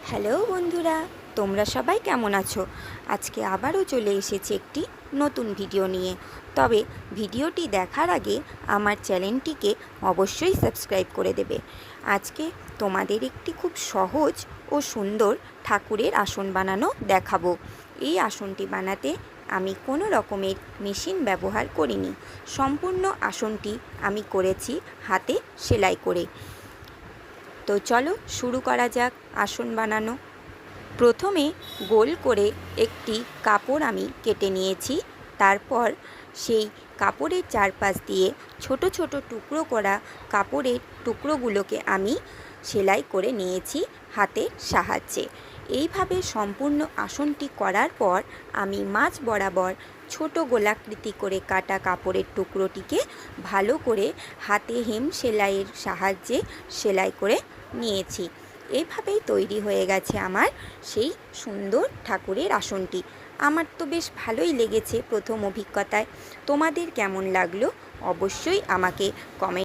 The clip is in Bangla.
হ্যালো বন্ধুরা, তোমরা সবাই কেমন আছো? আজকে আবারও চলে এসেছি একটি নতুন ভিডিও নিয়ে। তবে ভিডিওটি দেখার আগে আমার চ্যানেলটিকে অবশ্যই সাবস্ক্রাইব করে দেবে। আজকে তোমাদের একটি খুব সহজ ও সুন্দর ঠাকুরের আসন বানানো দেখাবো। এই আসনটি বানাতে আমি কোনো রকমের মেশিন ব্যবহার করিনি। সম্পূর্ণ আসনটি আমি করেছি হাতে সেলাই করে। তো চলো শুরু করা যাক আসন বানানো। প্রথমে গোল করে একটি কাপড় আমি কেটে নিয়েছি। তারপর সেই কাপড়ের চারপাশ দিয়ে ছোট ছোট টুকরো করা কাপড়ের টুকরোগুলোকে আমি সেলাই করে নিয়েছি হাতের সাহায্যে। এইভাবে সম্পূর্ণ আসনটি করার পর আমি মাঝ বরাবর ছোট গোলাকৃতি করে কাটা কাপড়ের টুকরোটিকে ভালো করে হাতে হেম সেলাইয়ের সাহায্যে সেলাই করে নিয়েছি। এইভাবেই তৈরি হয়ে গেছে আমার সেই সুন্দর ঠাকুরের আসনটি। আমার তো বেশ ভালোই লেগেছে প্রথম অভিজ্ঞতায়। তোমাদের কেমন লাগলো অবশ্যই আমাকে কমেন্ট